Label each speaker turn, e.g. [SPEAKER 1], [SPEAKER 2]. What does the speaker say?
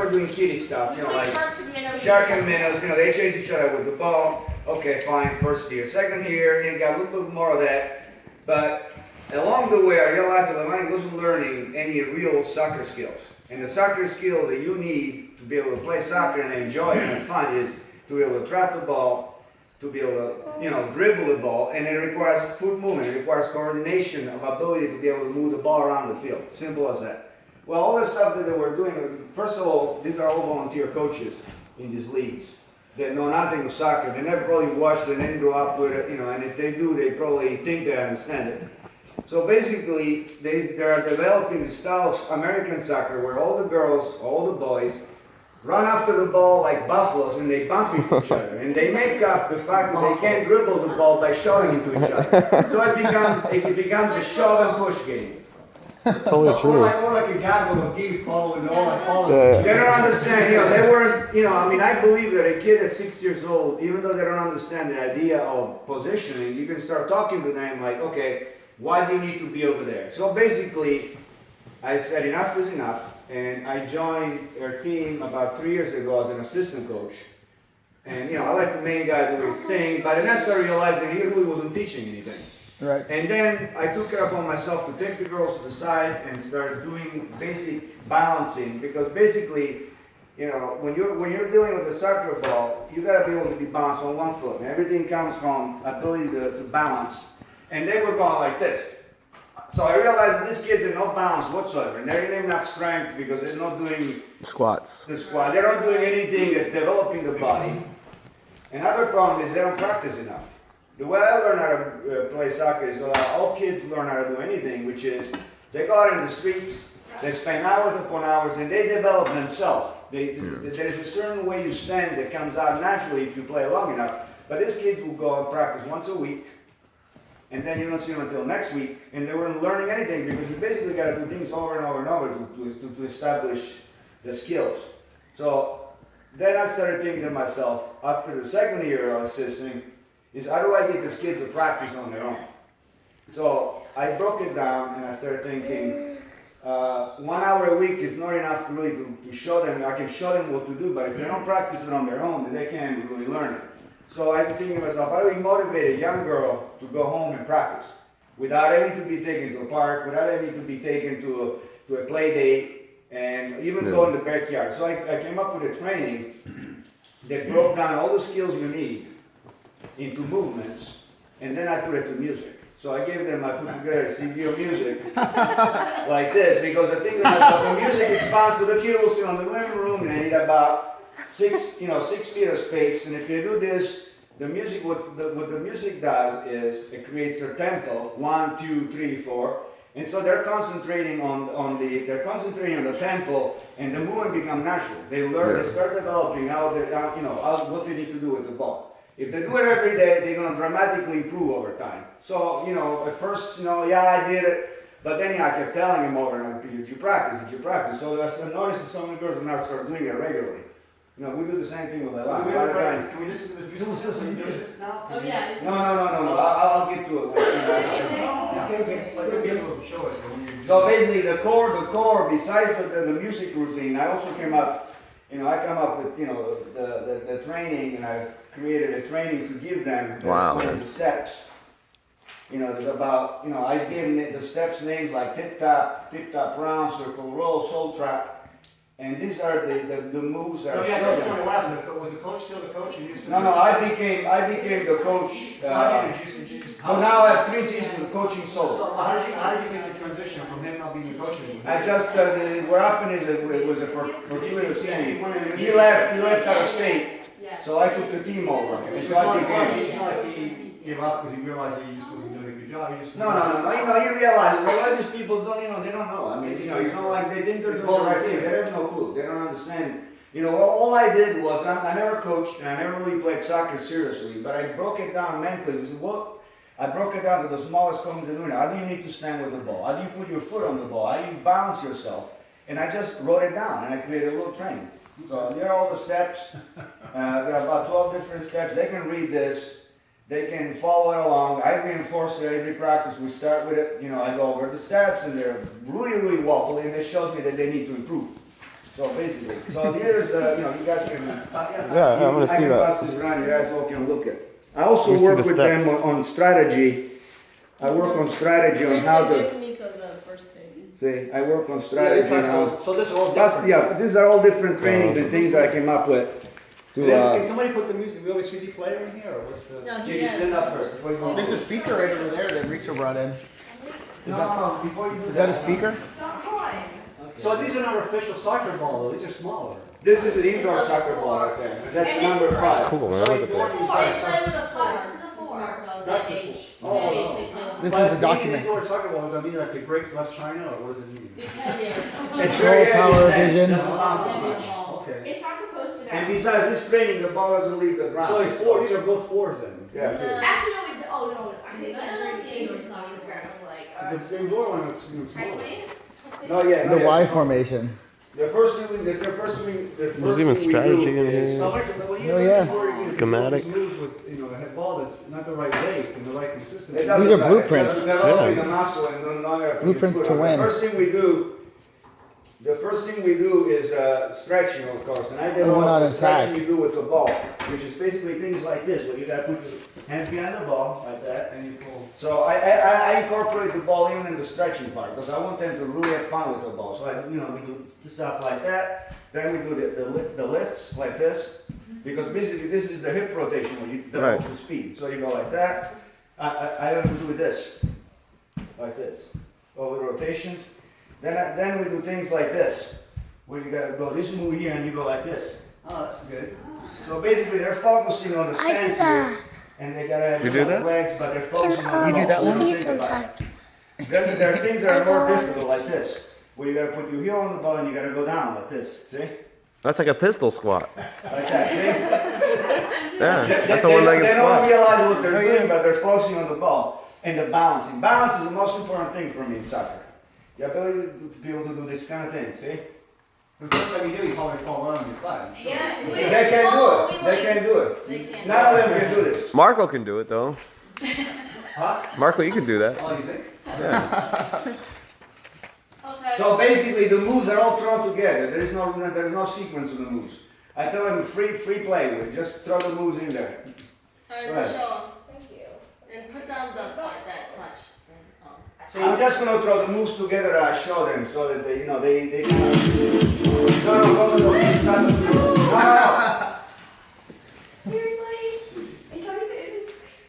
[SPEAKER 1] start doing kiddie stuff, you know, like
[SPEAKER 2] sharks and minnows.
[SPEAKER 1] shark and minnows, you know, they chase each other with the ball. Okay, fine, first year. Second year, you got a little bit more of that. But along the way, I realized that I wasn't learning any real soccer skills. And the soccer skills that you need to be able to play soccer and enjoy it and have fun is to be able to trap the ball, to be able to, you know, dribble the ball, and it requires foot movement, it requires coordination of ability to be able to move the ball around the field. Simple as that. Well, all the stuff that they were doing, first of all, these are all volunteer coaches in these leagues that know nothing of soccer. They never probably watched it and didn't grow up with it, you know, and if they do, they probably think they understand it. So basically, they are developing the style of American soccer where all the girls, all the boys, run after the ball like buffaloes and they bump into each other. And they make up the fact that they can't dribble the ball by shoving into each other. So it becomes a shove and push game.
[SPEAKER 3] Totally true.
[SPEAKER 4] Or like a gaggle of geese following the all following.
[SPEAKER 3] Yeah.
[SPEAKER 1] They don't understand, you know, they weren't, you know, I mean, I believe that a kid at 6 years old, even though they don't understand the idea of positioning, you can start talking to them like, okay, why do you need to be over there? So basically, I said enough is enough, and I joined their team about 3 years ago as an assistant coach. And, you know, I let the main guy do his thing, but then I started realizing he really wasn't teaching anything.
[SPEAKER 3] Right.
[SPEAKER 1] And then I took it upon myself to take the girls to the side and start doing basic balancing, because basically, you know, when you're dealing with a soccer ball, you got to be able to be balanced on one foot. And everything comes from ability to balance. And they were going like this. So I realized these kids are no balance whatsoever. And they didn't even have strength because they're not doing
[SPEAKER 3] Squats.
[SPEAKER 1] the squat. They're not doing anything that's developing the body. Another problem is they don't practice enough. The way I learn how to play soccer is all kids learn how to do anything, which is they go out in the streets, they spend hours upon hours, and they develop themselves. There's a certain way you stand that comes out naturally if you play long enough. But these kids will go and practice once a week, and then you don't see them until next week, and they weren't learning anything because you basically got to do things over and over and over to establish the skills. So then I started thinking to myself, after the second year of assisting, is how do I get these kids to practice on their own? So I broke it down and I started thinking, 1 hour a week is not enough really to show them. I can show them what to do, but if they don't practice it on their own, then they can't really learn it. So I'm thinking to myself, how do we motivate a young girl to go home and practice without having to be taken to a park, without having to be taken to a play date, and even go in the backyard? So I came up with a training that broke down all the skills you need into movements, and then I put it to music. So I put together a CD of music like this, because the thing about the music expands, so the kid will sit on the living room and they need about 6 feet of space. And if you do this, the music, what the music does is it creates a tempo, 1, 2, 3, 4. And so they're concentrating on the tempo, and the movement becomes natural. They start developing what they need to do with the ball. If they do it every day, they're going to dramatically improve over time. So, at first, I did it, but then I kept telling him over and over, did you practice? So I noticed that some of the girls will now start doing it regularly. We do the same thing with the line.
[SPEAKER 4] Can we listen to this music now?
[SPEAKER 2] Oh, yeah.
[SPEAKER 1] No. I'll get to it.
[SPEAKER 4] Okay. Like, we'll be able to show it.
[SPEAKER 1] So basically, the core, besides the music routine, I also came up, I come up with, the training, and I created a training to give them the steps. I gave them the steps names like tip tap, round, circle, roll, soul trap. And these are the moves that I showed them.
[SPEAKER 4] Was the coach still the coach?
[SPEAKER 1] No, I became the coach. So now I have 3 seasons of coaching solo.
[SPEAKER 4] So how did you make the transition from him not being the coach anymore?
[SPEAKER 1] I just, what happened is it was a fortuitous thing. He left out of state, so I took the team over. And so I became.
[SPEAKER 4] It's not like he gave up because he realized that he just wasn't doing a good job.
[SPEAKER 1] No. You realize, a lot of these people don't, they don't know. I mean, it's not like they think they're doing the right thing. They have no clue. They don't understand. All I did was, I never coached and I never really played soccer seriously, but I broke it down mentally. I broke it down to the smallest common denominator. How do you need to stand with the ball? How do you put your foot on the ball? How do you balance yourself? And I just wrote it down and I created a little training. So there are all the steps. There are about 12 different steps. They can read this. They can follow it along. I reinforce it every practice. We start with it. I go over the steps and they're really, really wobbly, and it shows me that they need to improve. So basically, so here's the, you guys can.
[SPEAKER 3] Yeah, I'm gonna see
[SPEAKER 1] I can
[SPEAKER 3] that.
[SPEAKER 1] pass this around, you guys all can look at. I also
[SPEAKER 3] Let me see
[SPEAKER 1] work
[SPEAKER 3] the
[SPEAKER 1] with them
[SPEAKER 3] steps.
[SPEAKER 1] on strategy. I work on strategy on how to, see, I work on strategy now.
[SPEAKER 4] So this is all
[SPEAKER 1] That's,
[SPEAKER 4] different.
[SPEAKER 1] yeah, these are all different trainings and things that I came up with.
[SPEAKER 4] And
[SPEAKER 1] To,
[SPEAKER 4] then, can somebody put the music, we have a CD player in here, or what's the?
[SPEAKER 2] No,
[SPEAKER 1] Jay, you stand up first before you go.
[SPEAKER 5] There's a speaker right over there that Rico brought in.
[SPEAKER 1] No, before you do
[SPEAKER 5] Is that a speaker?
[SPEAKER 4] So these are not official soccer ball though, these are smaller.
[SPEAKER 1] This is an indoor soccer ball right there. That's number 5.
[SPEAKER 3] Cool, man. Look at this.
[SPEAKER 4] That's a
[SPEAKER 5] This
[SPEAKER 4] But
[SPEAKER 5] is the document.
[SPEAKER 4] Indoor soccer ball, does that mean like it breaks less China, or what does it mean?
[SPEAKER 1] It's
[SPEAKER 5] Control, power,
[SPEAKER 1] heavy,
[SPEAKER 5] vision.
[SPEAKER 1] doesn't bounce as much.
[SPEAKER 4] Okay.
[SPEAKER 6] It's not supposed to.
[SPEAKER 1] And besides this training, the ball doesn't leave the ground.
[SPEAKER 4] So like 4, these are both 4s then?
[SPEAKER 1] Yeah.
[SPEAKER 6] Actually, no. Oh no. I think the game was on the ground. Like
[SPEAKER 4] The indoor one is even smaller.
[SPEAKER 6] Type
[SPEAKER 1] No, yeah.
[SPEAKER 5] The Y formation.
[SPEAKER 1] The first thing, the first thing
[SPEAKER 3] There's even
[SPEAKER 1] we
[SPEAKER 3] strategy
[SPEAKER 1] do
[SPEAKER 3] in
[SPEAKER 1] is-
[SPEAKER 3] here.
[SPEAKER 4] Now, wait a second, when you-
[SPEAKER 5] Oh, yeah.
[SPEAKER 4] when you
[SPEAKER 3] Schematics.
[SPEAKER 4] move with, a ball that's not the right weight and the right consistency.
[SPEAKER 1] It doesn't
[SPEAKER 5] These are
[SPEAKER 1] matter.
[SPEAKER 5] blueprints.
[SPEAKER 1] It's just developing
[SPEAKER 3] Yeah.
[SPEAKER 1] the muscle and no longer have to
[SPEAKER 5] Blueprints
[SPEAKER 1] put
[SPEAKER 5] to
[SPEAKER 1] on.
[SPEAKER 5] win.
[SPEAKER 1] The first thing we do is stretching, of course, and I
[SPEAKER 5] And
[SPEAKER 1] develop
[SPEAKER 5] one on
[SPEAKER 1] the stretching
[SPEAKER 5] attack.
[SPEAKER 1] you do with the ball, which is basically things like this, where you gotta put your hands behind the ball, like that, and you pull. So I incorporate the ball even in the stretching part, because I want them to really have fun with the ball. So we do stuff like that, then we do the lifts, like this, because basically this is the hip rotation, where you develop
[SPEAKER 3] Right.
[SPEAKER 1] the speed. So you go like that, I have to do this, like this, all the rotations. Then we do things like this, where you gotta go this move here and you go like this.
[SPEAKER 4] Oh, that's good.
[SPEAKER 1] So basically they're focusing on the stance here, and they gotta have
[SPEAKER 3] You do that?
[SPEAKER 1] legs, but they're focusing on
[SPEAKER 5] You
[SPEAKER 1] the
[SPEAKER 5] do that
[SPEAKER 1] ball.
[SPEAKER 5] one?
[SPEAKER 1] They don't think about it. Then there are things that are more difficult, like this, where you gotta put your heel on the ball and you gotta go down like this, see?
[SPEAKER 3] That's like a pistol squat.
[SPEAKER 1] Like that, see?
[SPEAKER 3] Yeah, that's a
[SPEAKER 1] They
[SPEAKER 3] one-legged
[SPEAKER 1] don't
[SPEAKER 3] squat.
[SPEAKER 1] realize what they're
[SPEAKER 5] Oh, yeah.
[SPEAKER 1] doing, but they're focusing on the ball and the balancing. Balance is the most important thing for me in soccer. The ability to be able to do this kind of thing, see?
[SPEAKER 4] The first time you do, you probably fall around your butt. I'm sure.
[SPEAKER 6] Yeah.
[SPEAKER 1] They can't do it. They can't do it. None of them can do this.
[SPEAKER 3] Marco can do it though.
[SPEAKER 4] Huh?
[SPEAKER 3] Marco, you can do that.
[SPEAKER 4] Oh, you think?
[SPEAKER 3] Yeah.
[SPEAKER 1] So basically, the moves are all thrown together. There is no sequence of the moves. I tell them free play with it. Just throw the moves in there.
[SPEAKER 2] Alright,
[SPEAKER 1] Right.
[SPEAKER 2] for sure.
[SPEAKER 6] Thank you.
[SPEAKER 2] And put down the part that touch.
[SPEAKER 1] So I'm just gonna throw the moves together and I show them so that they kind of. No.